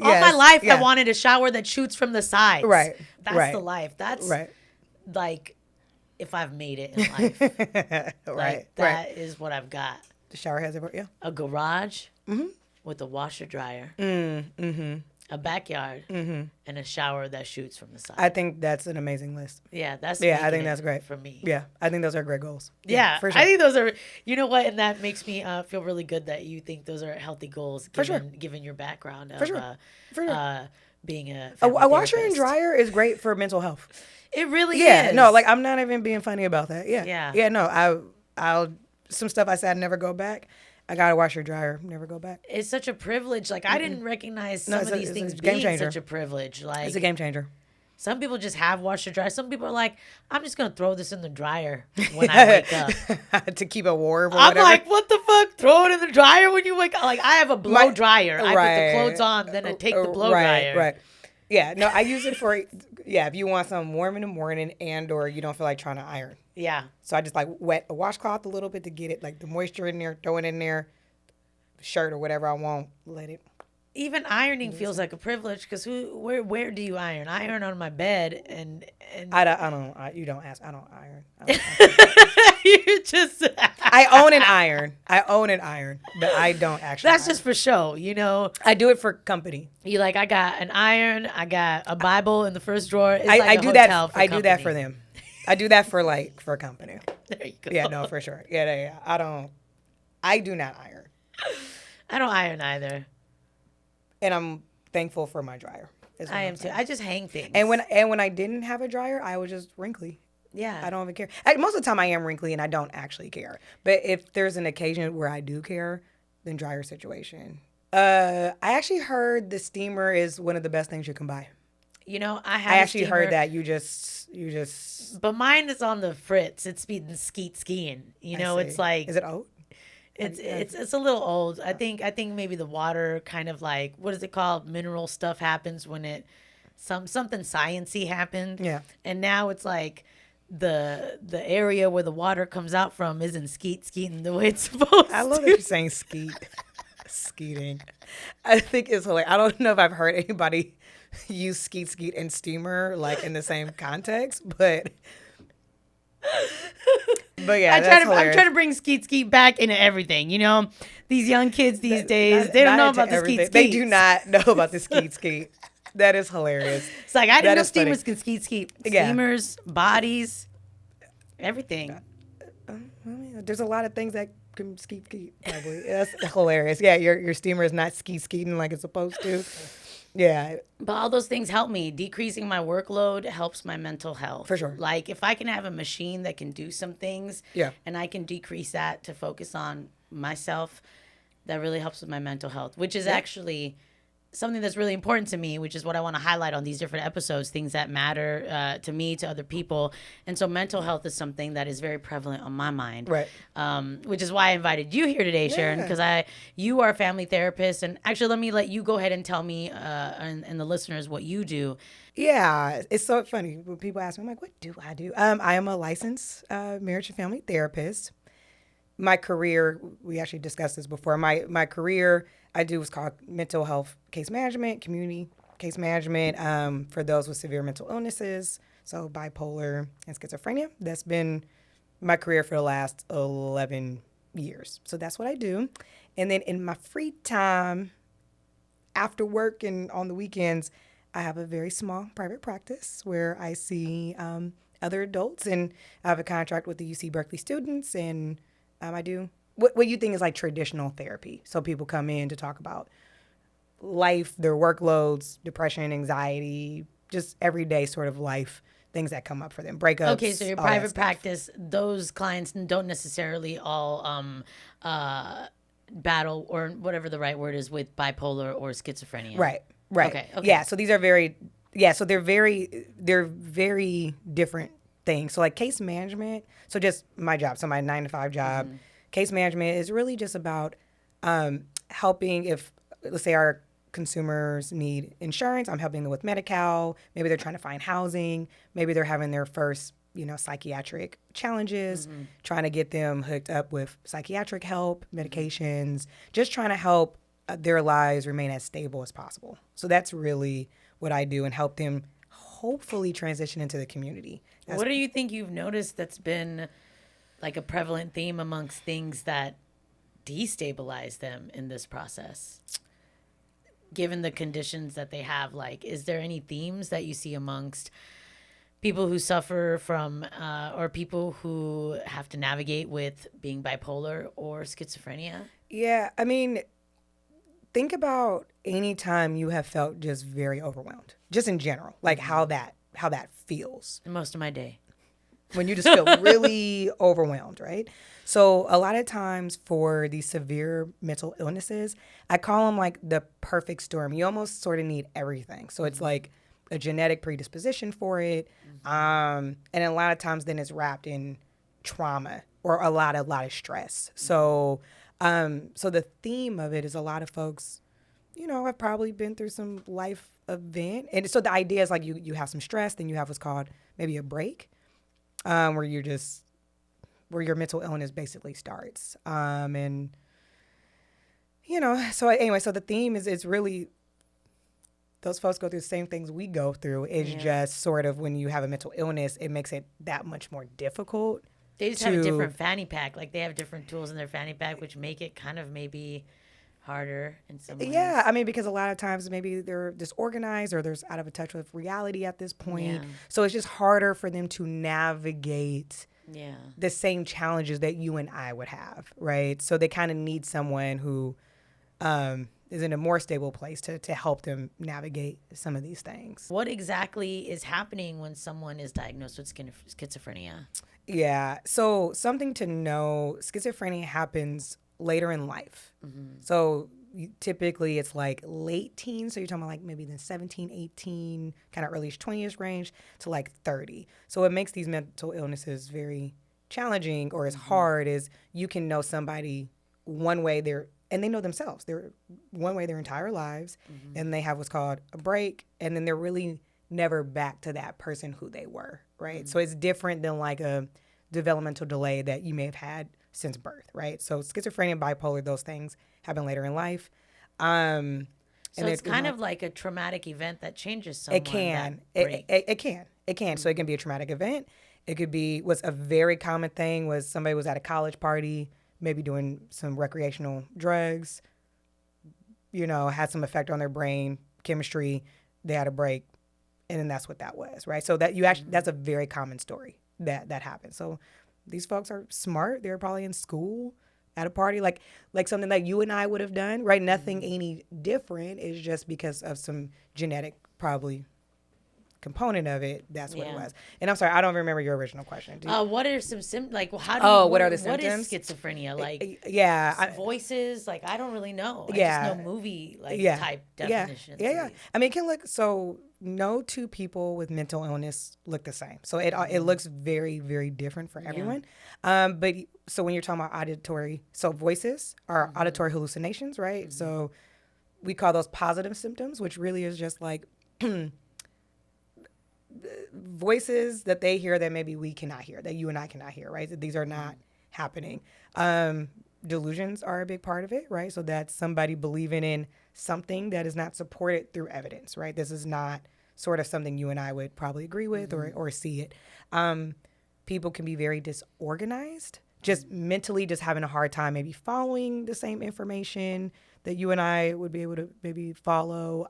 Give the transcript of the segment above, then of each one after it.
All my Yes, life, yeah. I wanted a shower that shoots from the sides. Right. That's right. the life. That's Right. like if I've made it in life. right. Like that is what I've got. The shower has it. Yeah. A garage with a washer dryer, a backyard, and a shower that shoots from the side. I think that's an amazing list. Yeah, that's Yeah, I making think it that's great for me. Yeah, I think those are great goals. Yeah, for sure. I think those are. You know what, and that makes me feel really good that you think those are healthy goals, given your background of being a washer and therapist. dryer is great for mental health. It really Yeah, is. no, like I'm not even being funny about that. Yeah. Yeah. No, I'll some stuff I said I'd never go back. I got a washer dryer, never go back. It's such a privilege. Like I didn't recognize some of these things it's a game being changer. such a privilege. Like It's a game changer. some people just have washer dryer. Some people are like, I'm just gonna throw this in the dryer when I wake up. To keep it warm. Or I'm whatever. like, what the fuck? Throw it in the dryer when you wake up. Like I have a blow dryer. I put the clothes on, then I take the blow dryer. Right. Yeah. No, I use it for if you want something warm in the morning and or you don't feel like trying to iron. Yeah. So I just like wet a washcloth a little bit to get it like the moisture in there, throw it in there, shirt or whatever I want, let it. Even ironing feels like a privilege because where do you iron? I iron on my bed and I don't. You don't ask. I don't iron. you just I own an iron, but I don't actually. That's iron. just for show, you know. I do it for company. You like I got an iron, I got a Bible in the first drawer. It's I like do a that. hotel for I do that company. for them. I do that for company. There you go. Yeah, no, for sure. Yeah. I do not iron. I don't iron either. And I'm thankful for my dryer. I am too. I just hang things. And when I didn't have a dryer, I was just wrinkly. Yeah. I don't even care. Most of the time I am wrinkly and I don't actually care. But if there's an occasion where I do care, then dryer situation. I actually heard the steamer is one of the best things you can buy. You know, I actually heard that you just. But mine is on the fritz. It's been skiing. You know, it's like. Is it old? It's a little old. I think maybe the water kind of like, what is it called? Mineral stuff happens when something sciencey happened. Yeah. And now it's like the area where the water comes out from isn't skeeting the way it's supposed to. I love that you're saying skeeting. I think it's hilarious. I don't know if I've heard anybody use skeet and steamer like in the same context, but yeah, I'm trying to bring skeet back into everything. You know, these young kids these days, they don't know about the skeet. They do not know about the skeet. That is hilarious. It's like I didn't know steamers funny. can skeet. Yeah. Steamers, bodies, everything. There's a lot of things that can skeet. Probably that's hilarious. Yeah, your steamer is not skeeting like it's supposed to. Yeah. But all those things help me. Decreasing my workload helps my mental health. For sure. Like if I can have a machine that can do some things, and I can decrease that to focus on myself, that really helps with my mental health, which is actually something that's really important to me, which is what I want to highlight on these different episodes, things that matter to me, to other people. And so mental health is something that is very prevalent on my mind. Right. Which is why I invited you here today, Sharon, because you are a family therapist. And actually, let you go ahead and tell me and the listeners what you do. Yeah, it's so funny when people ask me, I'm like, what do I do? I am a licensed marriage and family therapist. My career, we actually discussed this before, my career I do is called mental health case management, community case management for those with severe mental illnesses, so bipolar and schizophrenia. That's been my career for the last 11 years. So that's what I do. And then in my free time, after work and on the weekends, I have a very small private practice where I see other adults, and I have a contract with the UC Berkeley students, and I do what you think is like traditional therapy. So people come in to talk about life, their workloads, depression, anxiety, just everyday sort of life things that come up for them, breakups. Okay, so your private practice, those clients don't necessarily all battle, or whatever the right word is, with bipolar or schizophrenia. Right. Okay. Yeah, so these are they're very different things. So like case management, so just my job, so my 9-to-5 job, case management is really just about helping, if, let's say, our consumers need insurance, I'm helping them with Medi-Cal. Maybe they're trying to find housing. Maybe they're having their first, psychiatric challenges, trying to get them hooked up with psychiatric help, medications, just trying to help their lives remain as stable as possible. So that's really what I do and help them hopefully transition into the community. What do you think you've noticed that's been like a prevalent theme amongst things that destabilize them in this process? Given the conditions that they have, like, is there any themes that you see amongst people who suffer from or people who have to navigate with being bipolar or schizophrenia? Yeah, I mean, think about any time you have felt just very overwhelmed, just in general, like how that feels. Most of my day. When you just feel really overwhelmed, right? So a lot of times for these severe mental illnesses, I call them like the perfect storm. You almost sort of need everything. So it's like a genetic predisposition for it. And a lot of times then it's wrapped in trauma or a lot of stress. So so the theme of it is a lot of folks, have probably been through some life event. And so the idea is like you have some stress, then you have what's called maybe a break. Where your mental illness basically starts. So anyway, so the theme is really those folks go through the same things we go through. It's just sort of when you have a mental illness, it makes it that much more difficult. They just have a different fanny pack. Like they have different tools in their fanny pack, which make it kind of maybe harder in some ways. Yeah, I mean, because a lot of times maybe they're disorganized or they're out of touch with reality at this point. Yeah. So it's just harder for them to navigate the same challenges that you and I would have, right? So they kind of need someone who is in a more stable place to help them navigate some of these things. What exactly is happening when someone is diagnosed with schizophrenia? Yeah, so something to know, schizophrenia happens later in life. So typically it's like late teens. So you're talking about like maybe the 17, 18, kind of early 20s range to like 30. So what makes these mental illnesses very challenging or as hard is you can know somebody one way and they know themselves. They're one way their entire lives and they have what's called a break and then they're really never back to that person who they were, right? So it's different than like a developmental delay that you may have had since birth, right? So schizophrenia and bipolar, those things happen later in life. So it's kind of like a traumatic event that changes someone. It can. It can. So it can be a traumatic event. It could be, what's a very common thing was somebody was at a college party, maybe doing some recreational drugs, had some effect on their brain, chemistry, they had a break, and then that's what that was, right? So that that's a very common story that happens. So these folks are smart. They're probably in school at a party, like something that you and I would have done, right? Nothing any different. It's just because of some genetic probably component of it. That's what it was. And I'm sorry, I don't remember your original question. What are some symptoms? Like, how do you, what are the symptoms? What is schizophrenia? Like, voices? Like, I don't really know. I just know movie type definitions. Yeah. I mean, it can look so. No two people with mental illness look the same. So it looks very, very different for everyone. But so when you're talking about auditory, so voices are auditory hallucinations, right? So we call those positive symptoms, which really is just like voices that they hear that maybe we cannot hear, that you and I cannot hear, right? These are not happening. Delusions are a big part of it, right? So that's somebody believing in something that is not supported through evidence, right? This is not sort of something you and I would probably agree with or see it. People can be very disorganized, just mentally just having a hard time maybe following the same information that you and I would be able to maybe follow.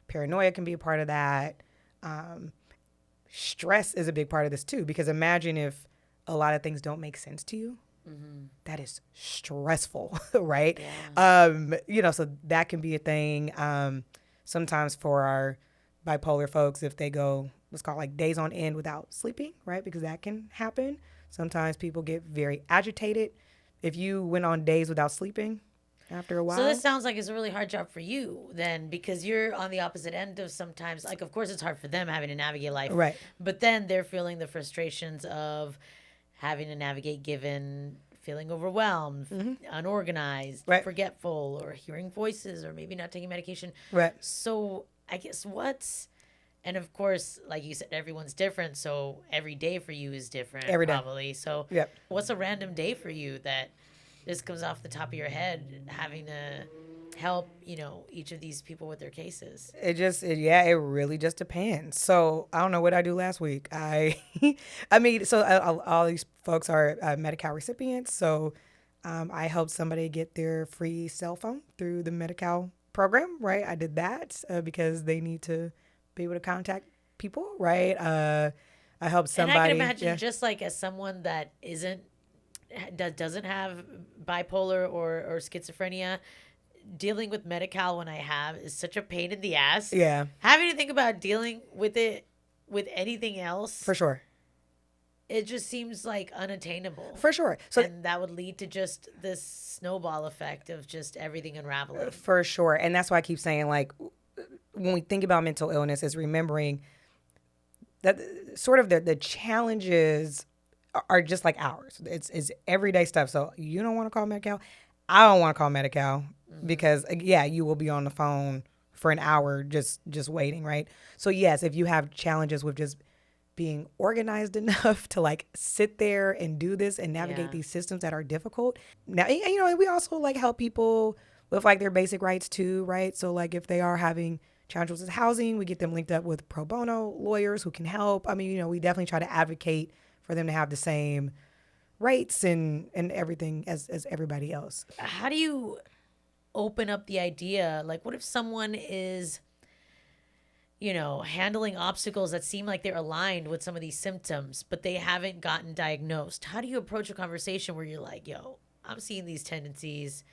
Paranoia can be a part of that. Stress is a big part of this too, because imagine if a lot of things don't make sense to you. That is stressful, right? Yeah. So that can be a thing. Sometimes for our bipolar folks, if they go what's called like days on end without sleeping, right? Because that can happen. Sometimes people get very agitated. If you went on days without sleeping after a while. So this sounds like it's a really hard job for you then, because you're on the opposite end of sometimes, like, of course it's hard for them having to navigate life. Right. But then they're feeling the frustrations of having to navigate given feeling overwhelmed, unorganized, forgetful, or hearing voices, or maybe not taking medication. Right. So I guess and of course, like you said, everyone's different. So every day for you is different. Every day. Probably. So what's a random day for you that just comes off the top of your head, having to help, each of these people with their cases. It really just depends. So I don't know what I do last week. I mean, so all these folks are Medi-Cal recipients. So I helped somebody get their free cell phone through the Medi-Cal program, right? I did that because they need to be able to contact people, right? I helped somebody. And I can imagine just like as someone that doesn't have bipolar or schizophrenia, dealing with Medi-Cal when I have is such a pain in the ass. Yeah. Having to think about dealing with it with anything else. For sure. It just seems like unattainable. For sure. And that would lead to just this snowball effect of just everything unraveling. For sure. And that's why I keep saying, like, when we think about mental illness, is remembering that sort of the challenges are just like ours. It's everyday stuff. So you don't want to call Medi-Cal. I don't want to call Medi-Cal because, you will be on the phone for an hour just waiting, right? So, yes, if you have challenges with just being organized enough to, like, sit there and do this and navigate these systems that are difficult. Now, we also, like, help people with, like, their basic rights, too, right? So, like, if they are having challenges with housing, we get them linked up with pro bono lawyers who can help. I mean, we definitely try to advocate for them to have the same rights and everything as everybody else. How do you open up the idea? Like, what if someone is, handling obstacles that seem like they're aligned with some of these symptoms, but they haven't gotten diagnosed? How do you approach a conversation where you're like, yo, I'm seeing these tendencies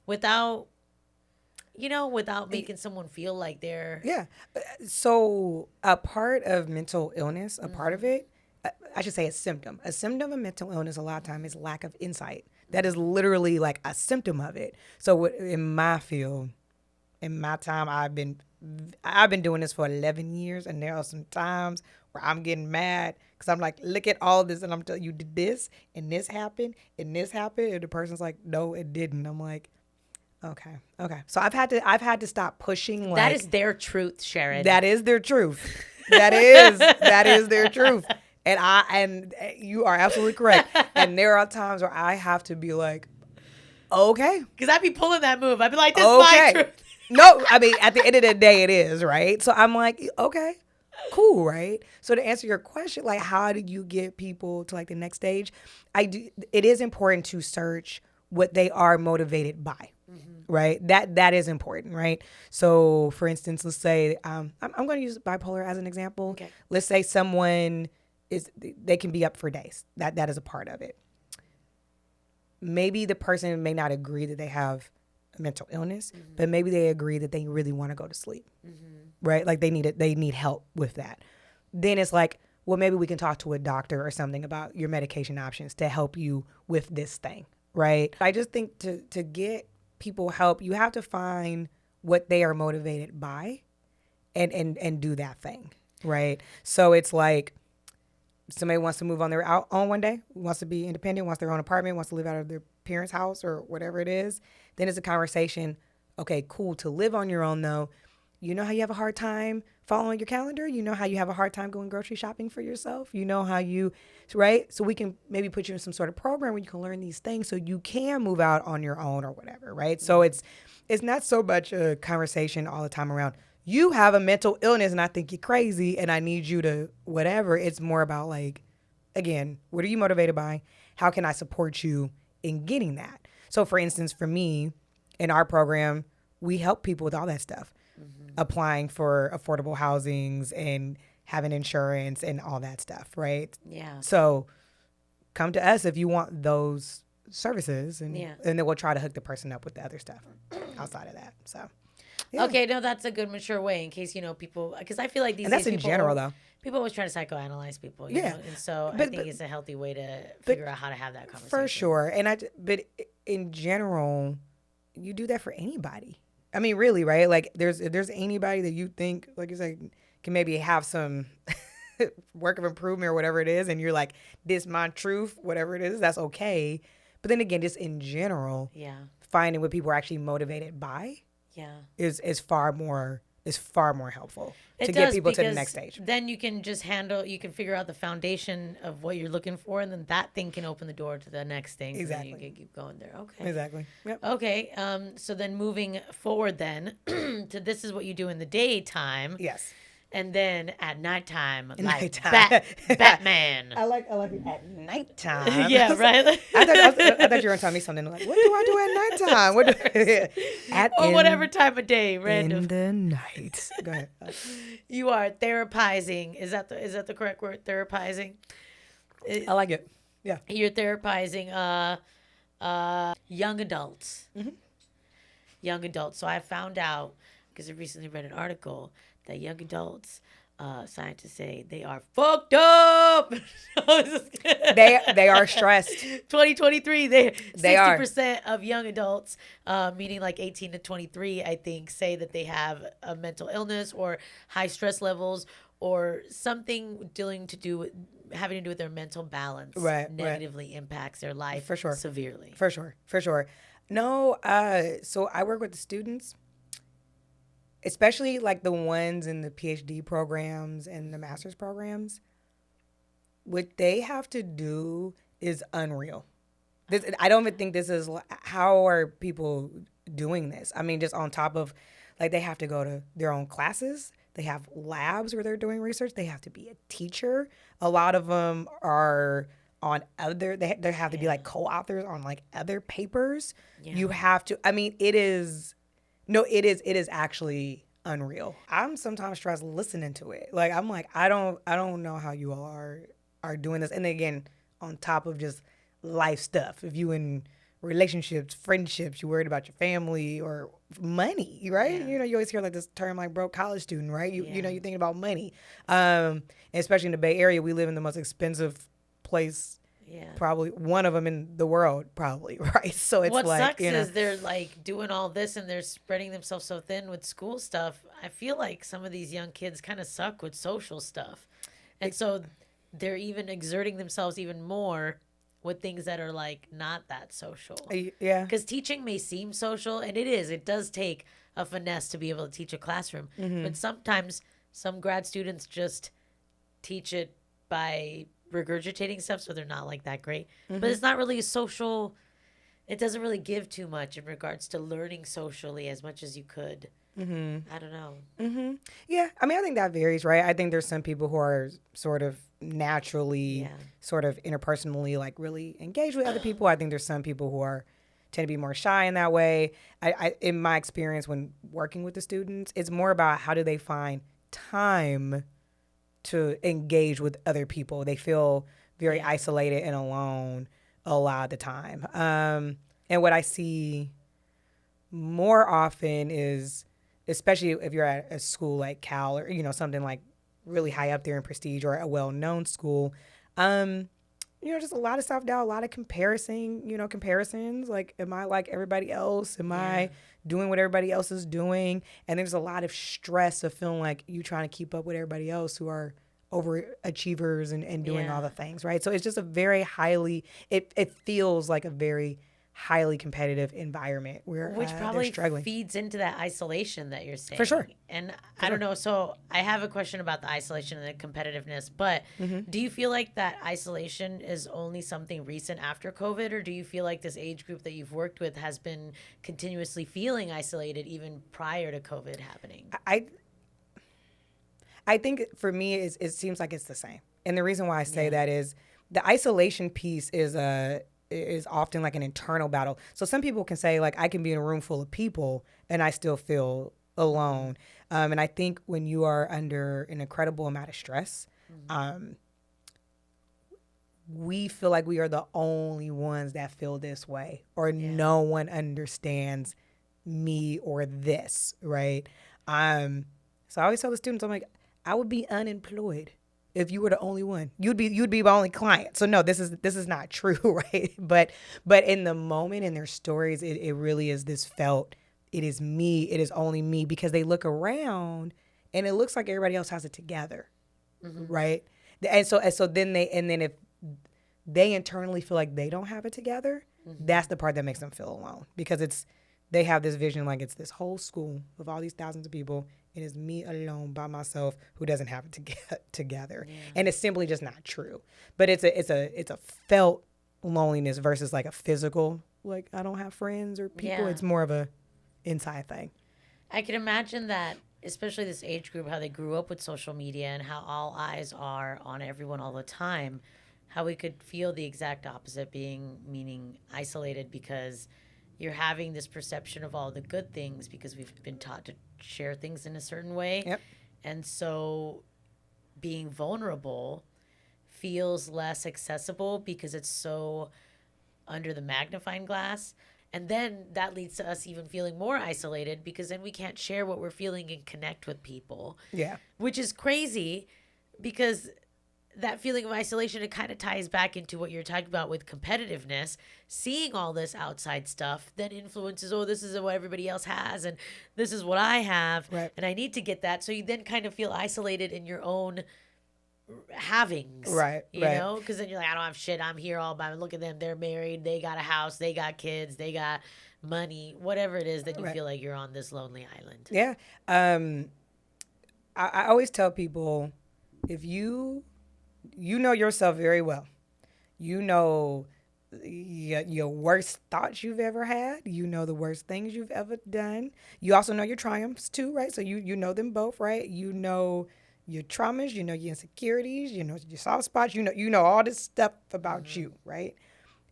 without making someone feel like they're... Yeah. So a part of mental illness, a part of it, I should say a symptom. A symptom of mental illness a lot of time is lack of insight. That is literally like a symptom of it. So in my field, in my time, I've been doing this for 11 years, and there are some times where I'm getting mad because I'm like, look at all this, and I'm telling you, did this, and this happened, and this happened, and the person's like, no, it didn't. I'm like, okay. So I've had to stop pushing. Like, that is their truth, Sharon. That is their truth. That is their truth. And you are absolutely correct. And there are times where I have to be like, okay. Because I'd be pulling that move. I'd be like, this is my truth. No, I mean, at the end of the day, it is, right? So I'm like, okay, cool, right? So to answer your question, like, how do you get people to, like, the next stage? It is important to search what they are motivated by, right? That is important, right? So, for instance, let's say, I'm going to use bipolar as an example. Okay. Let's say someone they can be up for days. That is a part of it. Maybe the person may not agree that they have a mental illness, but maybe they agree that they really want to go to sleep, right? Like they need help with that. Then it's like, well, maybe we can talk to a doctor or something about your medication options to help you with this thing, right? I just think to get people help, you have to find what they are motivated by and do that thing, right? So it's like, somebody wants to move on their own one day, wants to be independent, wants their own apartment, wants to live out of their parents' house or whatever it is. Then it's a conversation. Okay, cool. To live on your own, though, you know how you have a hard time following your calendar? You know how you have a hard time going grocery shopping for yourself? You know how right? So we can maybe put you in some sort of program where you can learn these things so you can move out on your own or whatever, right? So it's not so much a conversation all the time around, you have a mental illness and I think you're crazy and I need you to whatever. It's more about like, again, what are you motivated by? How can I support you in getting that? So for instance, for me, in our program, we help people with all that stuff. Applying for affordable housings and having insurance and all that stuff, right? Yeah. So come to us if you want those services and then we'll try to hook the person up with the other stuff outside of that. So. Yeah. Okay, no, that's a good mature way in case, people, because I feel like these and that's days in general, though. People always try to psychoanalyze people, you know? And so I think it's a healthy way to figure out how to have that conversation. For sure. But in general, you do that for anybody. I mean, really, right? Like, if there's anybody that you think, like you said, can maybe have some work of improvement or whatever it is, and you're like, this my truth, whatever it is, that's okay. But then again, just in general, finding what people are actually motivated by is far more is far more helpful to get people to the next stage. Then you can just you can figure out the foundation of what you're looking for, and then that thing can open the door to the next thing. Exactly. And then you can keep going there. Okay. Exactly. Yep. Okay. So then moving forward then to this is what you do in the daytime. Yes. And then at nighttime, like nighttime. Batman. I like it at nighttime. Yeah, right. I thought you were going to tell me something like, what do I do at nighttime? Or whatever time of day, random. In the night. Go ahead. You are therapizing. Is that the correct word? Therapizing. I like it. Yeah. You're therapizing young adults. Mm-hmm. Young adults. So I found out because I recently read an article that young adults, scientists say they are fucked up. They are stressed. 2023, they 60% are. of young adults, meaning like 18 to 23, I think, say that they have a mental illness or high stress levels or something having to do with their mental balance. Negatively impacts their life for sure. Severely. For sure. No, so I work with the students. Especially like the ones in the PhD programs and the master's programs, what they have to do is unreal. I don't even think this is, how are people doing this? I mean, just on top of, like, they have to go to their own classes. They have labs where they're doing research. They have to be a teacher. A lot of them are on they have to be like co-authors on like other papers. Yeah. You have to, I mean, it is actually unreal. I'm sometimes stressed listening to it. Like, I'm like, I don't know how you all are doing this. And again, on top of just life stuff, if you in relationships, friendships, you worried about your family or money, right? Yeah. You know, you always hear like this term like broke college student, right? You know, you're thinking about money. Especially in the Bay Area, we live in the most expensive place. Yeah. Probably one of them in the world, probably, right? So it's what like, sucks is they're like doing all this and they're spreading themselves so thin with school stuff. I feel like some of these young kids kind of suck with social stuff. And so they're even exerting themselves even more with things that are like not that social. Yeah. Because teaching may seem social, and it does take a finesse to be able to teach a classroom. Mm-hmm. But sometimes some grad students just teach it by regurgitating stuff, so they're not like that great. Mm-hmm. But it's not really a social, it doesn't really give too much in regards to learning socially as much as you could. Mm-hmm. I don't know. Mm-hmm. Yeah, I mean, I think that varies, right? I think there's some people who are sort of naturally, sort of interpersonally, like really engaged with other people. I think there's some people who tend to be more shy in that way. I in my experience when working with the students, it's more about how do they find time to engage with other people. They feel very isolated and alone a lot of the time. And what I see more often is, especially if you're at a school like Cal or, you know, something like really high up there in prestige or a well-known school, you know, just a lot of self-doubt, a lot of comparisons. Like, am I like everybody else? Am I doing what everybody else is doing? And there's a lot of stress of feeling like you trying to keep up with everybody else who are overachievers and doing all the things, right? So it's just a very it feels like a very highly competitive environment where which probably feeds into that isolation that you're saying. For sure. And I don't know. So I have a question about the isolation and the competitiveness, but do you feel like that isolation is only something recent after COVID, or do you feel like this age group that you've worked with has been continuously feeling isolated even prior to COVID happening? I think for me, it seems like it's the same. And the reason why I say that is the isolation piece is often like an internal battle. So some people can say, like, I can be in a room full of people and I still feel alone. And I think when you are under an incredible amount of stress, we feel like we are the only ones that feel this way, or no one understands me or this, right? So I always tell the students, I'm like, I would be unemployed if you were the only one. You'd be my only client. So no, this is not true, right? But in the moment, in their stories, it really is this felt, it is me, it is only me, because they look around and it looks like everybody else has it together, right? And so then if they internally feel like they don't have it together, that's the part that makes them feel alone, because they have this vision like it's this whole school of all these thousands of people It is me alone by myself who doesn't have it together. Yeah. And it's simply just not true. But it's a felt loneliness versus like a physical, like I don't have friends or people. Yeah. It's more of a inside thing. I can imagine that, especially this age group, how they grew up with social media and how all eyes are on everyone all the time, how we could feel the exact opposite, meaning isolated because you're having this perception of all the good things because we've been taught to share things in a certain way. Yep. And so being vulnerable feels less accessible because it's so under the magnifying glass. And then that leads to us even feeling more isolated because then we can't share what we're feeling and connect with people. Yeah. Which is crazy because that feeling of isolation, it kind of ties back into what you're talking about with competitiveness. Seeing all this outside stuff then influences, oh, this is what everybody else has and this is what I have. Right. And I need to get that. So you then kind of feel isolated in your own havings, right? You know, because then you're like, I don't have shit. I'm here all by. Look at them. They're married. They got a house. They got kids. They got money. Whatever it is that you feel like you're on this lonely island. Yeah. I always tell people, if you know yourself very well, you know your worst thoughts you've ever had. You know the worst things you've ever done. You also know your triumphs too, right? So you know them both, right? You know your traumas, you know your insecurities, you know your soft spots, you know all this stuff about you, right?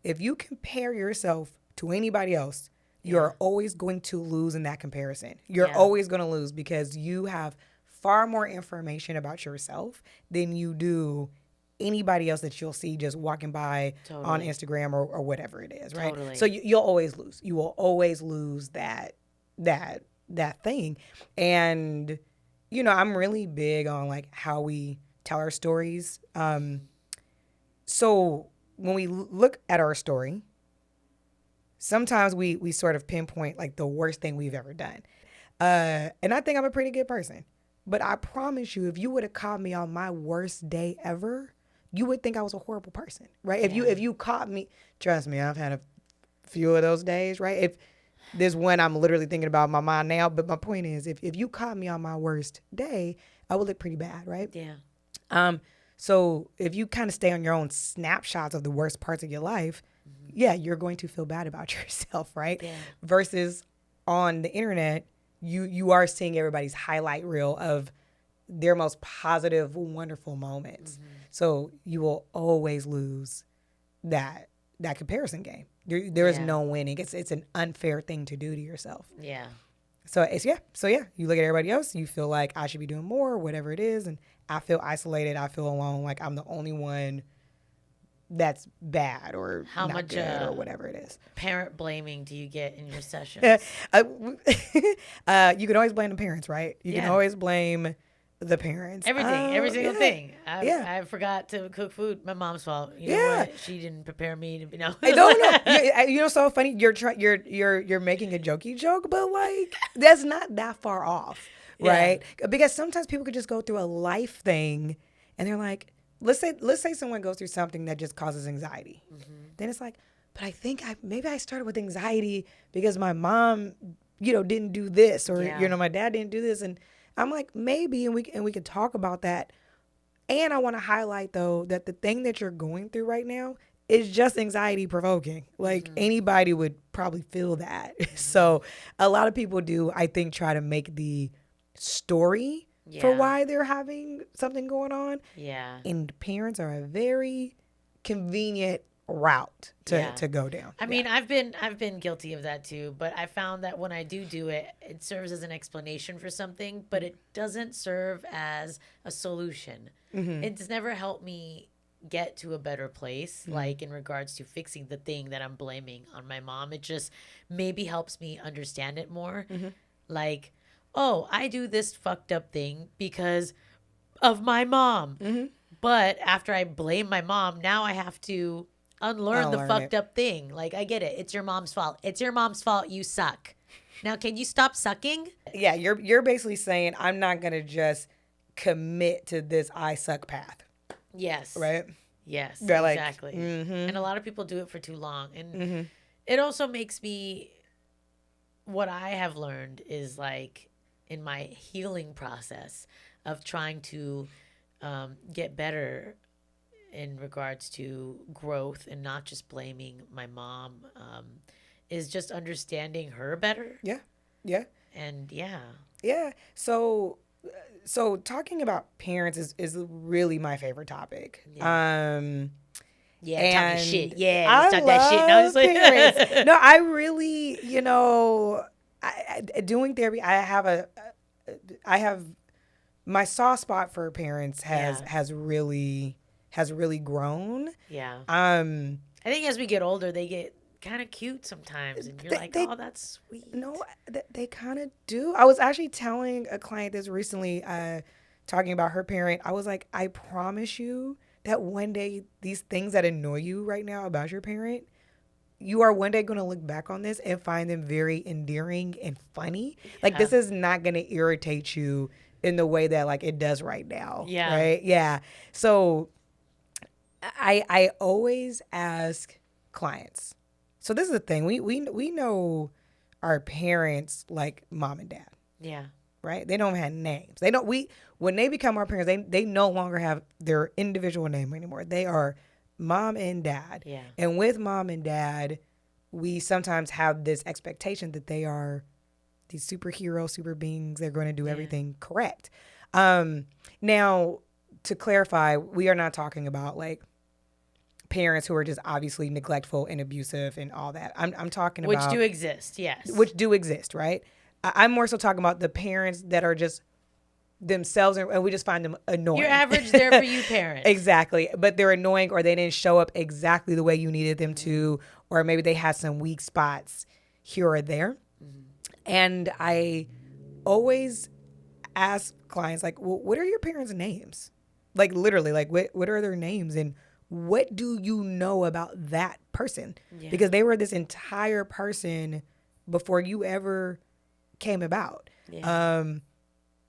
If you compare yourself to anybody else, you're always going to lose in that comparison. You're always going to lose because you have far more information about yourself than you do anybody else that you'll see just walking by on Instagram or whatever it is, right? Totally. So you'll always lose. You will always lose that thing. And you know, I'm really big on like how we tell our stories. So when we look at our story, sometimes we sort of pinpoint like the worst thing we've ever done. And I think I'm a pretty good person. But I promise you, if you would have caught me on my worst day ever, you would think I was a horrible person, right? If you caught me, trust me, I've had a few of those days, right? If there's one I'm literally thinking about in my mind now, but my point is, if you caught me on my worst day, I would look pretty bad, right? Yeah. So if you kind of stay on your own snapshots of the worst parts of your life, you're going to feel bad about yourself, right? Yeah. Versus on the internet, you are seeing everybody's highlight reel of their most positive, wonderful moments. So you will always lose that comparison game. There is no winning. It's an unfair thing to do to yourself. Yeah. So you look at everybody else, you feel like I should be doing more, whatever it is, and I feel isolated. I feel alone, like I'm the only one that's bad or how not much good or whatever it is. Parent blaming do you get in your sessions? You can always blame the parents, right? You can always blame the parents. Everything, every single thing. I forgot to cook food. My mom's fault. You know what? She didn't prepare me to. No. You know, so funny. You're making a jokey joke, but like that's not that far off, right? Because sometimes people could just go through a life thing, and they're like, let's say someone goes through something that just causes anxiety. Then it's like, but I think maybe I started with anxiety because my mom, didn't do this, or my dad didn't do this, and I'm like, maybe, and we can talk about that. And I want to highlight though that the thing that you're going through right now is just anxiety provoking. Like anybody would probably feel that. So a lot of people do, I think, try to make the story for why they're having something going on. Yeah. And parents are a very convenient route to go down. I mean, I've been guilty of that too, but I found that when I do it, it serves as an explanation for something, but it doesn't serve as a solution. It's never helped me get to a better place, like in regards to fixing the thing that I'm blaming on my mom. It just maybe helps me understand it more. Like, oh, I do this fucked up thing because of my mom. But after I blame my mom, now I have to unlearn the fucked up thing. Like, I get it. It's your mom's fault. It's your mom's fault. You suck. Now, can you stop sucking? Yeah, you're basically saying I'm not going to just commit to this I suck path. Yes. Right? Yes, they're exactly. And a lot of people do it for too long. And it also makes me, what I have learned is like, in my healing process of trying to get better in regards to growth and not just blaming my mom, is just understanding her better. Yeah. Yeah. And yeah. Yeah. So talking about parents is really my favorite topic. Yeah. Yeah, talking shit. Yeah, let's talk that shit. No, parents. No, I really, doing therapy, I have my soft spot for parents has really grown. Yeah. I think as we get older, they get kind of cute sometimes, and you're oh, that's sweet. No, they kind of do. I was actually telling a client this recently, talking about her parent. I was like, I promise you that one day these things that annoy you right now about your parent, you are one day going to look back on this and find them very endearing and funny. Yeah. Like, this is not going to irritate you in the way that, like, it does right now. Yeah. Right? Yeah. So I always ask clients. So this is the thing. We know our parents like mom and dad. Yeah. Right? They don't have names. When they become our parents, they no longer have their individual name anymore. They are mom and dad. Yeah. And with mom and dad, we sometimes have this expectation that they are these superhero, super beings. They're going to do everything correct. Now, to clarify, we are not talking about like parents who are just obviously neglectful and abusive and all that. I'm talking about... Which do exist, yes. Which do exist, right? I'm more so talking about the parents that are just themselves, and we just find them annoying. Your average there for you parents. Exactly. But they're annoying, or they didn't show up exactly the way you needed them to, or maybe they had some weak spots here or there. Mm-hmm. And I always ask clients, like, well, what are your parents' names? Like, literally, like, what are their names? And what do you know about that person? Yeah. Because they were this entire person before you ever came about. Yeah.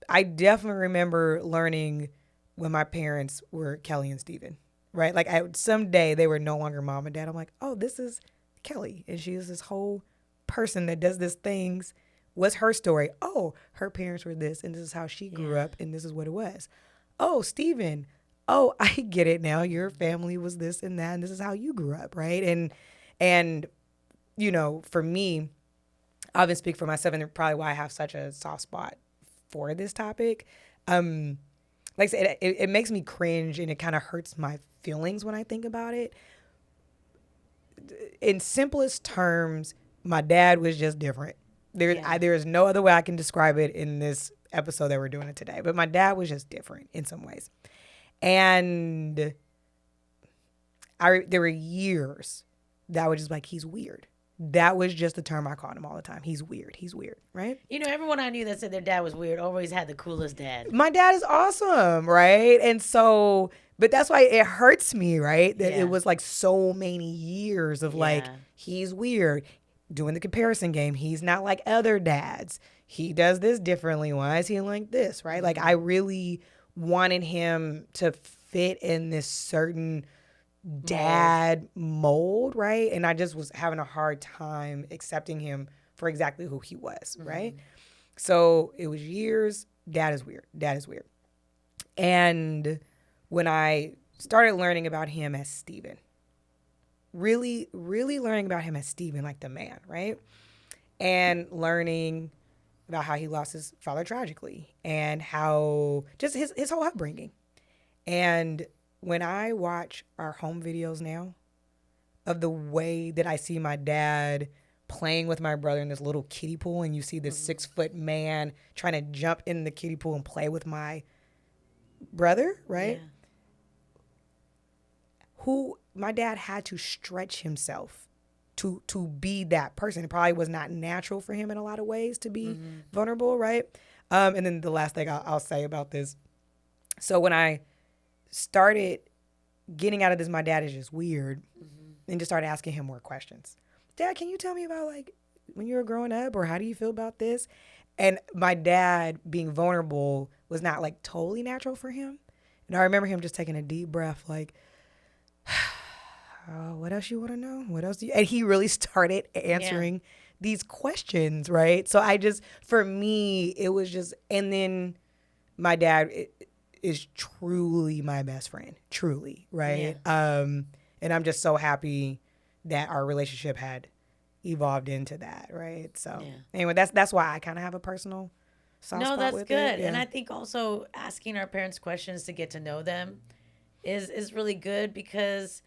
I definitely remember learning when my parents were Kelly and Steven, right? Like, someday they were no longer mom and dad. I'm like, oh, this is Kelly. And she is this whole person that does these things. What's her story? Oh, her parents were this, and this is how she grew up, and this is what it was. Oh, Steven. Oh, I get it now. Your family was this and that, and this is how you grew up, right? And for me, I'll even speak for myself, and probably why I have such a soft spot for this topic. Like I said, it makes me cringe, and it kind of hurts my feelings when I think about it. In simplest terms, my dad was just different. There's no other way I can describe it in this episode that we're doing it today. But my dad was just different in some ways. And there were years that I was just like, he's weird. That was just the term I called him all the time. He's weird, right? Everyone I knew that said their dad was weird always had the coolest dad. My dad is awesome, right? And so, but that's why it hurts me, right? That it was like so many years of like, he's weird. Doing the comparison game. He's not like other dads. He does this differently. Why is he like this, right? Like, I really wanted him to fit in this certain dad mold, right? And I just was having a hard time accepting him for exactly who he was, right? So it was years, dad is weird. And when I started learning about him as Steven, really, really learning about him as Steven, like the man, right? And learning about how he lost his father tragically and how just his whole upbringing. And when I watch our home videos now of the way that I see my dad playing with my brother in this little kiddie pool, and you see this 6-foot man trying to jump in the kiddie pool and play with my brother, right? Yeah. Who my dad had to stretch himself to be that person. It probably was not natural for him in a lot of ways to be vulnerable, right? And then the last thing I'll say about this. So when I started getting out of this, my dad is just weird, and just started asking him more questions. Dad, can you tell me about like when you were growing up, or how do you feel about this? And my dad being vulnerable was not like totally natural for him. And I remember him just taking a deep breath, like, what else you want to know? What else do you... And he really started answering these questions, right? So for me, it was just, and then my dad is truly my best friend, truly, right? Yeah. And I'm just so happy that our relationship had evolved into that, right? So anyway, that's why I kind of have a personal soft spot that's with good. it. Yeah. And I think also asking our parents questions to get to know them is really good, because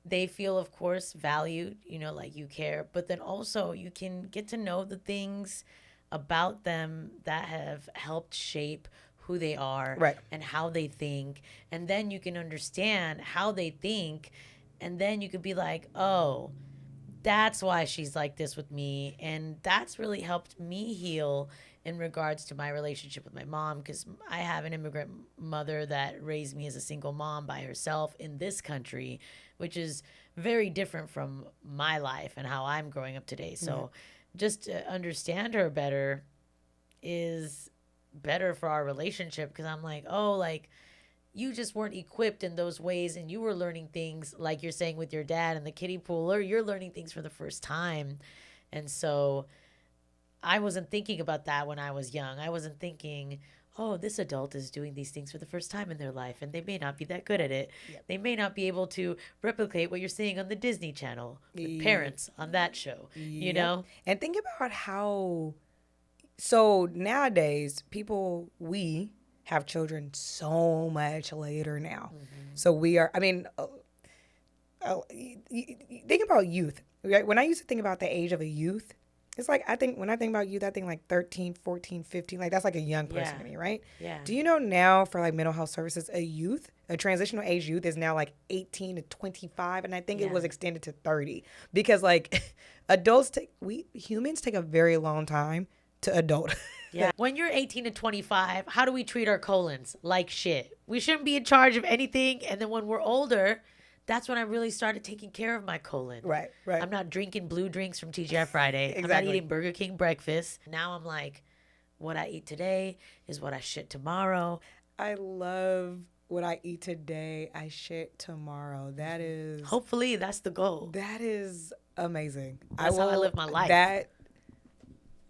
they feel, of course, valued, like you care, but then also you can get to know the things about them that have helped shape who they are, right, and how they think. And then you can understand how they think. And then you could be like, oh, that's why she's like this with me. And that's really helped me heal in regards to my relationship with my mom, because I have an immigrant mother that raised me as a single mom by herself in this country, which is very different from my life and how I'm growing up today. So just to understand her better is better for our relationship, because I'm like, oh, like, you just weren't equipped in those ways, and you were learning things, like you're saying with your dad and the kiddie pool, or you're learning things for the first time. And so I wasn't thinking about that when I was young. I wasn't thinking, oh, this adult is doing these things for the first time in their life, and they may not be that good at it. Yep. They may not be able to replicate what you're seeing on the Disney Channel with parents on that show, you know? And think about how, so nowadays, we have children so much later now. Mm-hmm. So we are, I mean, think about youth. When I used to think about the age of a youth, it's like, when I think about youth, I think like 13, 14, 15, like that's like a young person to me, right? Yeah. Do you know now for like mental health services, a transitional age youth is now like 18 to 25, and I think it was extended to 30, because like humans take a very long time to adult. Yeah. When you're 18 to 25, how do we treat our colons? Like shit. We shouldn't be in charge of anything. And then when we're older, that's when I really started taking care of my colon. Right. I'm not drinking blue drinks from TGI Friday. Exactly. I'm not eating Burger King breakfast. Now I'm like, what I eat today is what I shit tomorrow. I love what I eat today, I shit tomorrow. That is... Hopefully, that's the goal. That is amazing. That's how I live my life. That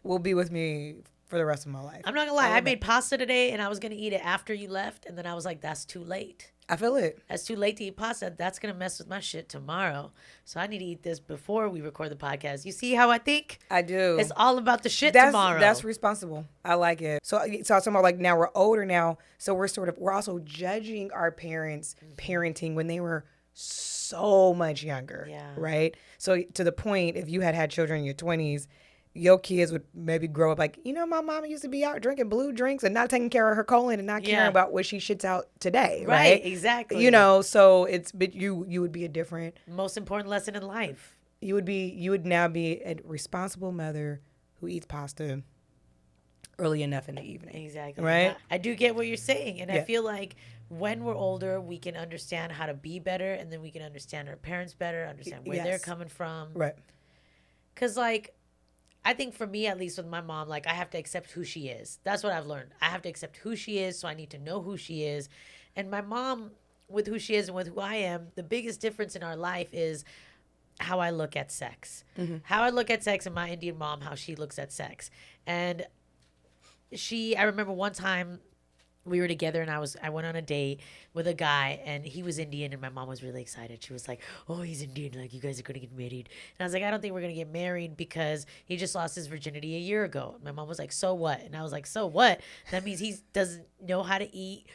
will be with me for the rest of my life. I'm not gonna lie. I made pasta today, and I was gonna eat it after you left, and then I was like, that's too late. I feel it. That's too late to eat pasta. That's going to mess with my shit tomorrow. So I need to eat this before we record the podcast. You see how I think? I do. It's all about the shit tomorrow. That's responsible. I like it. So I was talking about, like, now we're older now. So we're also judging our parents' parenting when they were so much younger. Yeah. Right? So to the point, if you had children in your 20s, your kids would maybe grow up like, my mama used to be out drinking blue drinks and not taking care of her colon and not caring about what she shits out today, right? Exactly. So but you would be a different... Most important lesson in life. You would now be a responsible mother who eats pasta early enough in the evening. Exactly. Right? I do get what you're saying. And I feel like when we're older, we can understand how to be better, and then we can understand our parents better, understand where they're coming from. Right. Because, like... I think for me, at least with my mom, like, I have to accept who she is. That's what I've learned. I have to accept who she is, so I need to know who she is. And my mom, with who she is and with who I am, the biggest difference in our life is how I look at sex. Mm-hmm. How I look at sex, and my Indian mom, how she looks at sex. And I remember one time we were together, and I went on a date with a guy, and he was Indian, and my mom was really excited. She was like, oh, he's Indian, like, you guys are going to get married. And I was like, I don't think we're going to get married because he just lost his virginity a year ago. And my mom was like, so what? And I was like, so what? That means he doesn't know how to eat.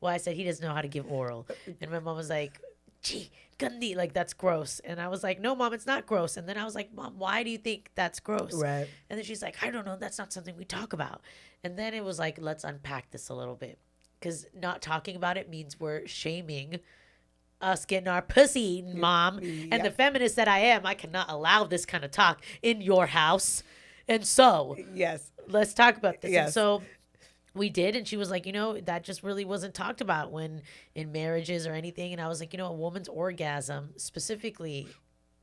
Well, I said he doesn't know how to give oral. And my mom was like, gee, gandhi, like, that's gross. And I was like, no, Mom, it's not gross. And then I was like, Mom, why do you think that's gross? Right. And then she's like, I don't know, that's not something we talk about. And then it was like, let's unpack this a little bit, because not talking about it means we're shaming us getting our pussy eaten, Mom. And the feminist that I am, I cannot allow this kind of talk in your house. And so let's talk about this. And so we did, and she was like, that just really wasn't talked about when in marriages or anything. And I was like, a woman's orgasm, specifically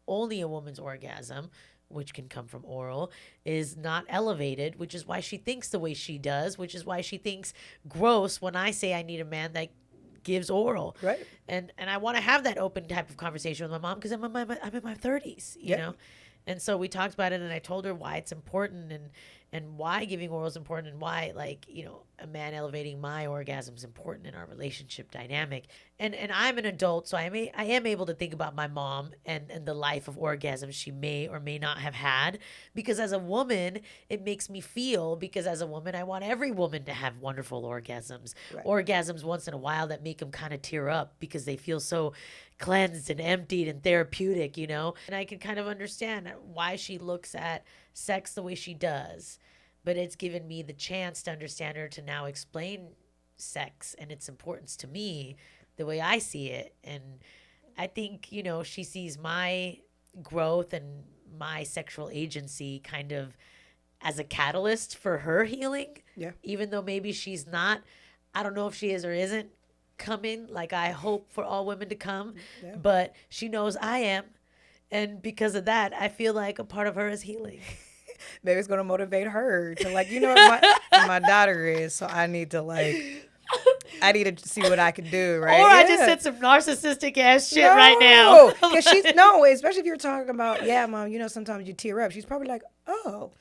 only a woman's orgasm, which can come from oral, is not elevated, which is why she thinks the way she does, which is why she thinks gross when I say I need a man that gives oral. Right. And I want to have that open type of conversation with my mom, because I'm in my 30s, you know? And so we talked about it, and I told her why it's important, and why giving oral is important, and why, like, you know, a man elevating my orgasm is important in our relationship dynamic. And I'm an adult, so I am able to think about my mom and the life of orgasms she may or may not have had, because as a woman, it makes me feel, because as a woman, I want every woman to have wonderful orgasms. Right. Orgasms once in a while that make them kind of tear up because they feel so cleansed and emptied and therapeutic, you know? And I can kind of understand why she looks at sex the way she does. But it's given me the chance to understand her, to now explain sex and its importance to me the way I see it. And I think, you know, she sees my growth and my sexual agency kind of as a catalyst for her healing. Yeah. Even though maybe she's not, I don't know if she is or isn't coming like I hope for all women to come, yeah. But she knows I am. And because of that, I feel like a part of her is healing. Maybe it's going to motivate her to, like, you know what my daughter is, so I need to see what I can do, right? Or I just said some narcissistic ass shit right now. Because especially if you're talking about, yeah, Mom, you know, sometimes you tear up. She's probably like, oh,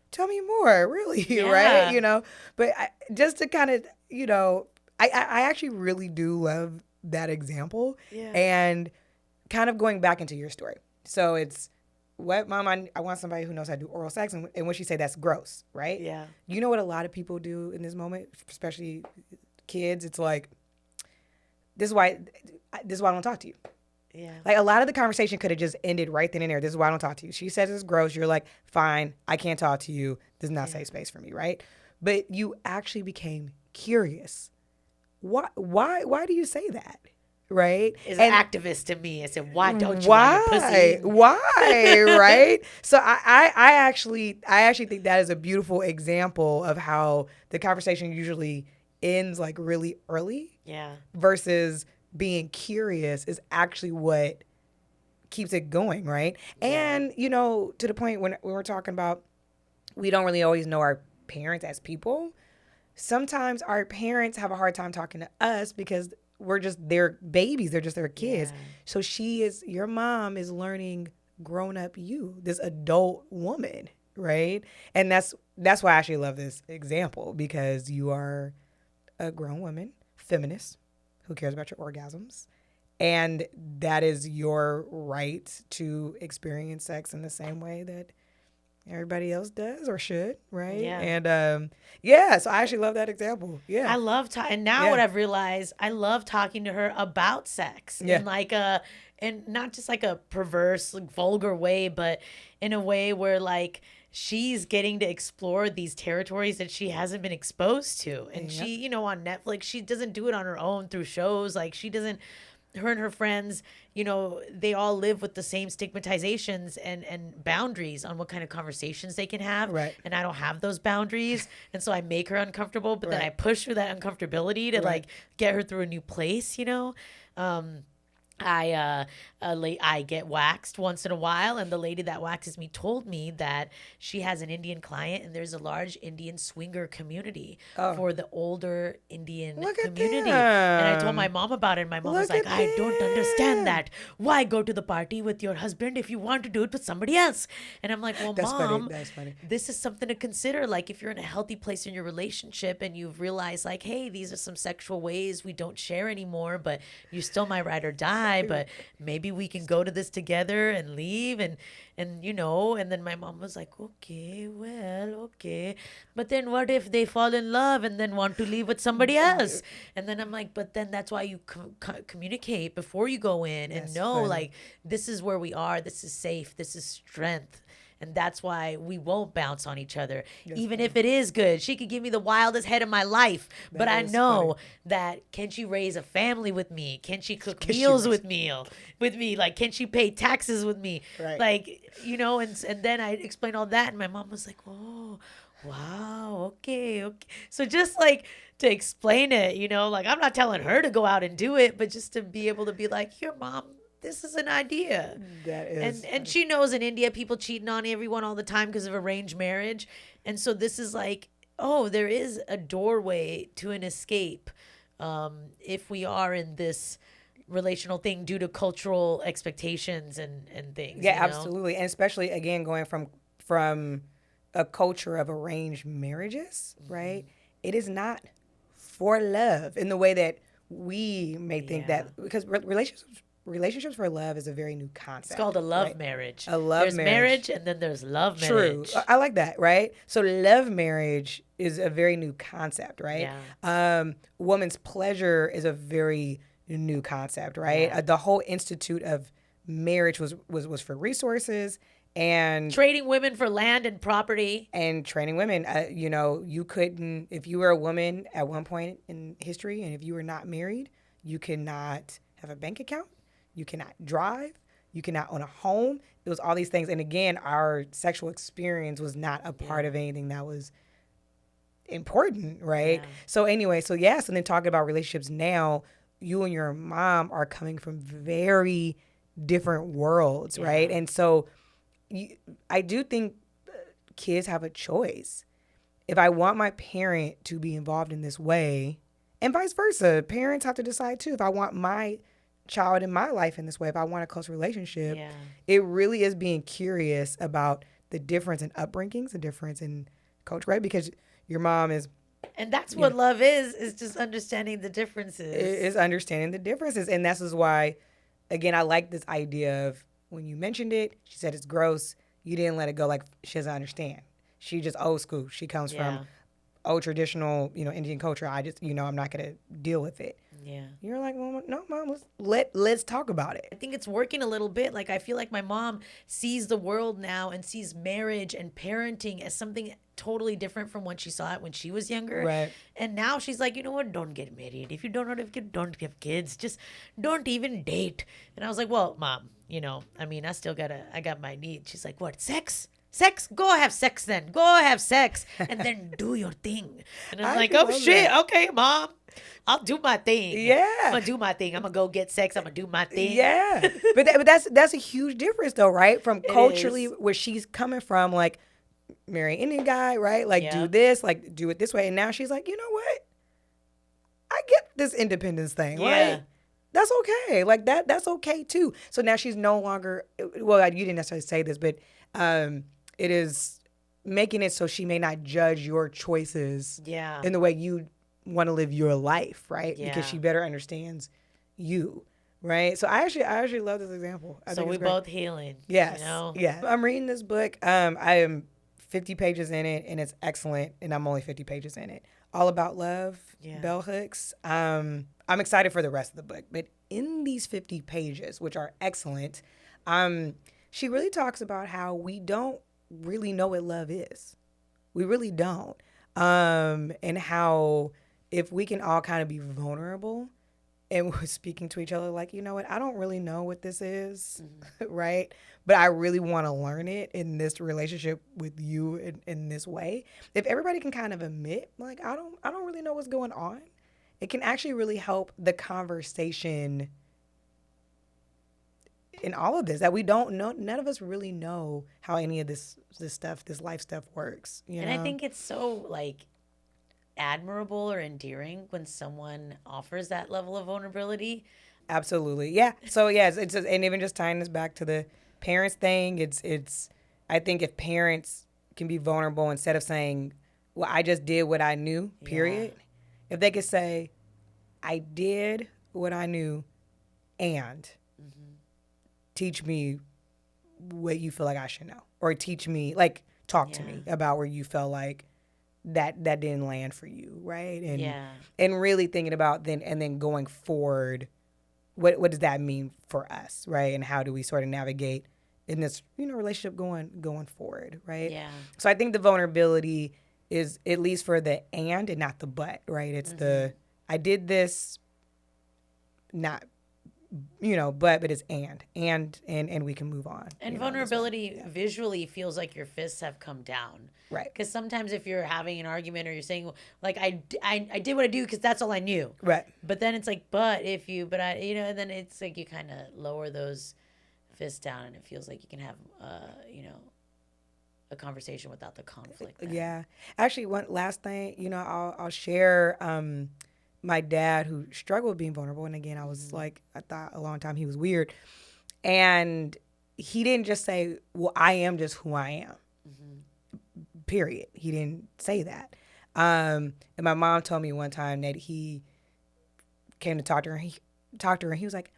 tell me more, really, yeah. Right? You know, but just to kind of, you know, I actually really do love that example. Yeah. And kind of going back into your story. So it's, what, Mom, I want somebody who knows how to do oral sex. And when she say that's gross, right? Yeah. You know what a lot of people do in this moment, especially kids? It's like, this is why I don't talk to you. Yeah. Like, a lot of the conversation could have just ended right then and there. This is why I don't talk to you. She says it's gross. You're like, fine, I can't talk to you. This is not safe space for me, right? But you actually became curious. Why do you say that? Right? Is an activist to me. I said, why don't you want your pussy? Why? Right? So I actually think that is a beautiful example of how the conversation usually ends like really early. Yeah. Versus being curious is actually what keeps it going, right? Yeah. And, you know, to the point when we're talking about, we don't really always know our parents as people. Sometimes our parents have a hard time talking to us because we're just their babies. They're just their kids. Yeah. So your mom is learning grown up you, this adult woman, right? And that's why I actually love this example, because you are a grown woman, feminist, who cares about your orgasms. And that is your right to experience sex in the same way that everybody else does or should, right? Yeah. And so I actually love that example. Yeah. I love and now what I've realized, I love talking to her about sex in like and not just like a perverse, like, vulgar way, but in a way where, like, she's getting to explore these territories that she hasn't been exposed to. And she, you know, on Netflix, she doesn't do it on her own through shows. Like, her and her friends, you know, they all live with the same stigmatizations and boundaries on what kind of conversations they can have. Right. And I don't have those boundaries. And so I make her uncomfortable, but then I push through that uncomfortability to like get her through a new place, you know? I get waxed once in a while, and the lady that waxes me told me that she has an Indian client, and there's a large Indian swinger community for the older Indian community. And I told my mom about it, and my mom was like, I don't understand that. Why go to the party with your husband if you want to do it with somebody else? And I'm like, well, Mom, that's funny. This is something to consider. Like, if you're in a healthy place in your relationship and you've realized, like, hey, these are some sexual ways we don't share anymore, but you still my ride or die. But maybe we can go to this together and leave and you know. And then my mom was like, okay, but then what if they fall in love and then want to leave with somebody else? And then I'm like, but then that's why you communicate before you go in and know, like, this is where we are, this is safe, this is strength. And that's why we won't bounce on each other. Even if it is good. She could give me the wildest head of my life. But I know that, can she raise a family with me? Can she cook meals with me? Like, can she pay taxes with me? Right. Like, you know, and then I explained all that. And my mom was like, oh, wow, okay. So just like to explain it, you know, like, I'm not telling her to go out and do it, but just to be able to be like, here, Mom, this is an idea. That is. And she knows in India, people cheating on everyone all the time because of arranged marriage. And so this is like, oh, there is a doorway to an escape if we are in this relational thing due to cultural expectations and things. Yeah, absolutely. And especially, again, going from a culture of arranged marriages, right? It is not for love in the way that we may think that, because relationships for love is a very new concept. It's called a love marriage. A love marriage. And then there's love marriage. True. I like that, right? So love marriage is a very new concept, right? Yeah. Woman's pleasure is a very new concept, right? Yeah. The whole institute of marriage was for resources and trading women for land and property. And training women. You couldn't, if you were a woman at one point in history and if you were not married, you cannot have a bank account, you cannot drive, you cannot own a home. It was all these things. And again, our sexual experience was not a part of anything that was important, right? Yeah. So then talking about relationships now, you and your mom are coming from very different worlds, right? And so I do think kids have a choice. If I want my parent to be involved in this way, and vice versa, parents have to decide too. If I want my child in my life in this way, if I want a close relationship, it really is being curious about the difference in upbringings, the difference in culture, right? Because your mom is... And that's what love is just understanding the differences. Is understanding the differences. And this is why, again, I like this idea of when you mentioned it, she said it's gross. You didn't let it go like she doesn't understand. She just old school. She comes from old traditional, Indian culture. I just, I'm not going to deal with it. Yeah. You're like, well, no, Mom, let's talk about it. I think it's working a little bit. Like, I feel like my mom sees the world now and sees marriage and parenting as something totally different from when she saw it when she was younger. Right. And now she's like, you know what? Don't get married. If you don't know if you don't have kids, just don't even date. And I was like, well, Mom, I got my needs. She's like, what, sex? Sex? Go have sex then. Go have sex. And then do your thing. And I'm like, oh, shit. That. Okay, Mom. I'll do my thing. Yeah. I'm going to do my thing. I'm going to go get sex. I'm going to do my thing. Yeah. but that's a huge difference, though, right? From culturally where she's coming from, like, marry an Indian guy, right? Like, do this, like, do it this way. And now she's like, you know what? I get this independence thing, right? That's okay. Like, that's okay, too. So now she's no longer, well, you didn't necessarily say this, but it is making it so she may not judge your choices in the way you want to live your life, right? Because she better understands you, right? So I actually love this example. So we both healing. Yes. Yeah. I'm reading this book. I am 50 pages in it, and it's excellent, and I'm only 50 pages in it. All About Love, bell hooks. I'm excited for the rest of the book, but in these 50 pages, which are excellent, she really talks about how we don't really know what love is. We really don't. And how if we can all kind of be vulnerable and we're speaking to each other like, you know what, I don't really know what this is, right? But I really want to learn it in this relationship with you in this way. If everybody can kind of admit, like, I don't really know what's going on, it can actually really help the conversation in all of this, that we don't know. None of us really know how any of this stuff, this life stuff works. You know? I think it's so, like, admirable or endearing when someone offers that level of vulnerability. Absolutely. Yeah. So it's and even just tying this back to the parents thing, it's I think if parents can be vulnerable instead of saying, well, I just did what I knew, period. If they could say, I did what I knew and teach me what you feel like I should know, or teach me, like, talk to me about where you felt like that didn't land for you, right? And really thinking about then going forward, what does that mean for us, right? And how do we sort of navigate in this, relationship going forward, right? Yeah. So I think the vulnerability is at least for the and not the but, right? It's the I did this, not but it's and we can move on. And vulnerability visually feels like your fists have come down. Right. Because sometimes if you're having an argument or you're saying, like, I did what I do because that's all I knew. Right. But then it's like, and then it's like you kind of lower those fists down and it feels like you can have, a conversation without the conflict. Then. Yeah. Actually, one last thing, I'll share my dad who struggled with being vulnerable. And again, I was like, I thought a long time he was weird. And he didn't just say, well, I am just who I am. Period. He didn't say that. And my mom told me one time that he came to talk to her. He talked to her and he was like,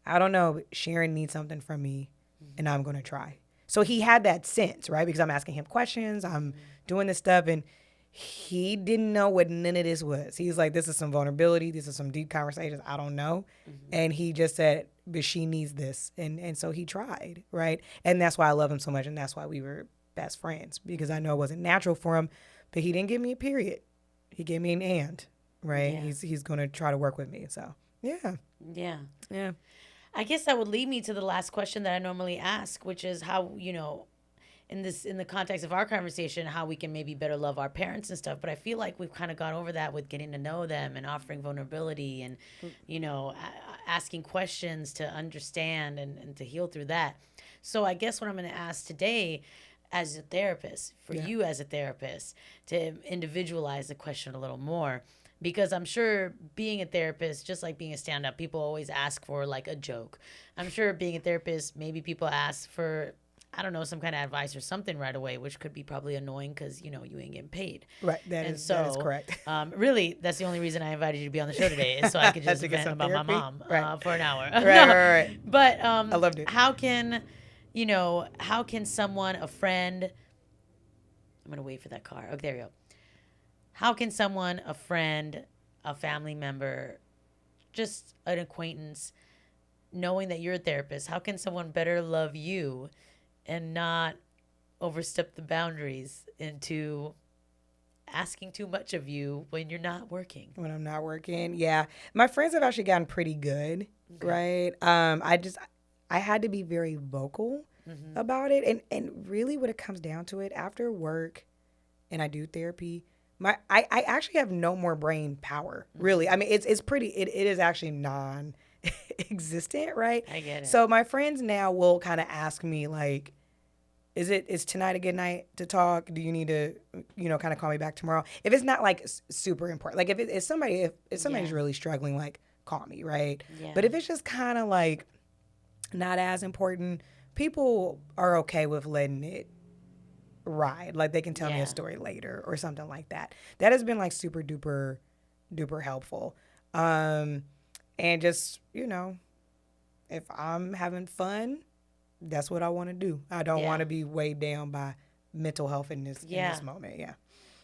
I don't know, but Sharon needs something from me and I'm going to try. So he had that sense, right? Because I'm asking him questions. I'm doing this stuff. And he didn't know what none of this was. He's like, this is some vulnerability. This is some deep conversations. I don't know. And he just said, but she needs this. And so he tried, right? And that's why I love him so much. And that's why we were best friends, because I know it wasn't natural for him, but he didn't give me a period. He gave me an and, right? Yeah. He's going to try to work with me. So, yeah. Yeah. Yeah. I guess that would lead me to the last question that I normally ask, which is how, you know, in the context of our conversation, how we can maybe better love our parents and stuff. But I feel like we've kind of gone over that with getting to know them and offering vulnerability and, you know, asking questions to understand and to heal through that. So I guess what I'm going to ask today as a therapist, for you as a therapist, to individualize the question a little more. Because I'm sure being a therapist, just like being a stand-up, people always ask for like a joke. I'm sure being a therapist, maybe people ask for, I don't know, some kind of advice or something right away, which could be probably annoying because, you know, you ain't getting paid. Right. That is correct. Really, that's the only reason I invited you to be on the show today, is so I could just vent about my mom for an hour. Right. But I loved it. how can someone, a friend, I'm going to wait for that car. Okay, there we go. How can someone, a friend, a family member, just an acquaintance, knowing that you're a therapist, how can someone better love you and not overstep the boundaries into asking too much of you when you're not working? When I'm not working, yeah. My friends have actually gotten pretty good, right? I had to be very vocal about it. And really what it comes down to it, after work and I do therapy, I actually have no more brain power, really. I mean, it is actually non-existent, right? I get it. So my friends now will kind of ask me like, is tonight a good night to talk? Do you need to, you know, kind of call me back tomorrow? If it's not like super important, like if somebody's really struggling, like call me, right? Yeah. But if it's just kind of like not as important, people are okay with letting it ride. Like they can tell me a story later or something like that. That has been like super duper helpful. And just, you know, if I'm having fun, that's what I want to do. I don't want to be weighed down by mental health in this moment. Yeah.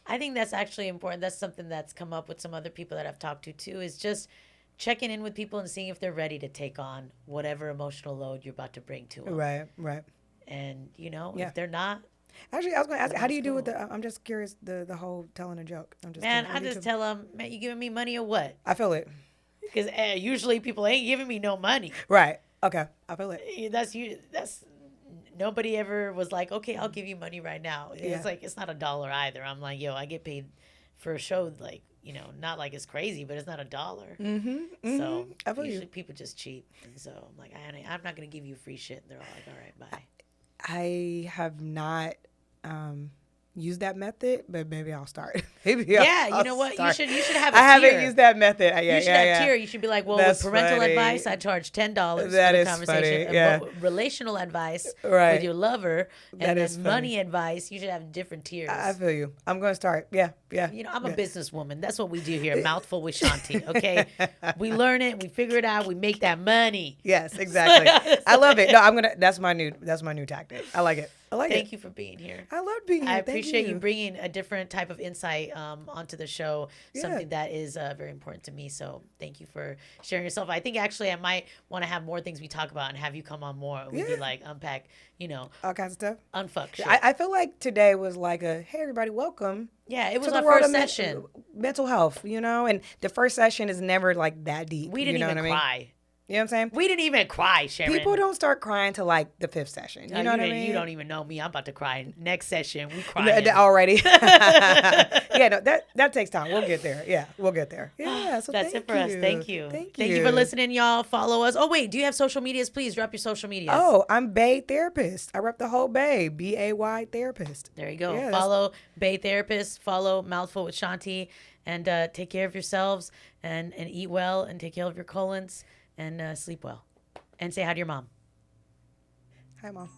I think that's actually important. That's something that's come up with some other people that I've talked to too, is just checking in with people and seeing if they're ready to take on whatever emotional load you're about to bring to them. Right. And, you know, if they're not. Actually, I was going to ask, how do you do with I'm just curious, the whole telling a joke. I just tell them, man, you giving me money or what? I feel it. Because usually people ain't giving me no money. Right. Okay. I feel it. That's nobody ever was like, okay, I'll give you money right now. It's like, it's not $1 either. I'm like, yo, I get paid for a show, like, you know, not like it's crazy, but it's not $1. So usually people just cheat. And so I'm like, I'm not going to give you free shit. And they're all like, all right, bye. I have not used that method, but maybe I'll start. You know what? Start. You should have a tier. I haven't used that method. You should have tier. You should be like, well, with parental advice, I charge $10 for the conversation. Funny. Yeah. Relational advice with your lover, and then money advice, you should have different tiers. I feel you. I'm going to start. Yeah. You know, I'm a businesswoman. That's what we do here. Mouthful with Shanti. Okay, we learn it, we figure it out, we make that money. Yes, exactly. I love it. No, That's my new tactic. I like it. Thank you for being here. I love being here. I appreciate you bringing a different type of insight onto the show, something that is very important to me. So thank you for sharing yourself. I think actually I might want to have more things we talk about and have you come on more. We could like unpack, you know, all kinds of stuff. Unfuck shit. I feel like today was like hey everybody, welcome. Yeah, it was our first session. Mental health, you know, and the first session is never like that deep. We didn't even cry. You know what I'm saying? We didn't even cry, Sharon. People don't start crying till like the 5th session. You know what I mean? You don't even know me. I'm about to cry. Next session, we crying. Already. Yeah, no, that takes time. We'll get there. Yeah, we'll get there. Yeah, so that's it for us. Thank you. Thank you for listening, y'all. Follow us. Oh, wait. Do you have social medias? Please drop your social medias. Oh, I'm Bay Therapist. I rep the whole Bay. BAY Therapist. There you go. Yeah, follow Bay Therapist. Follow Mouthful with Shanti. And take care of yourselves and eat well and take care of your colons and sleep well. And say hi to your mom. Hi, Mom.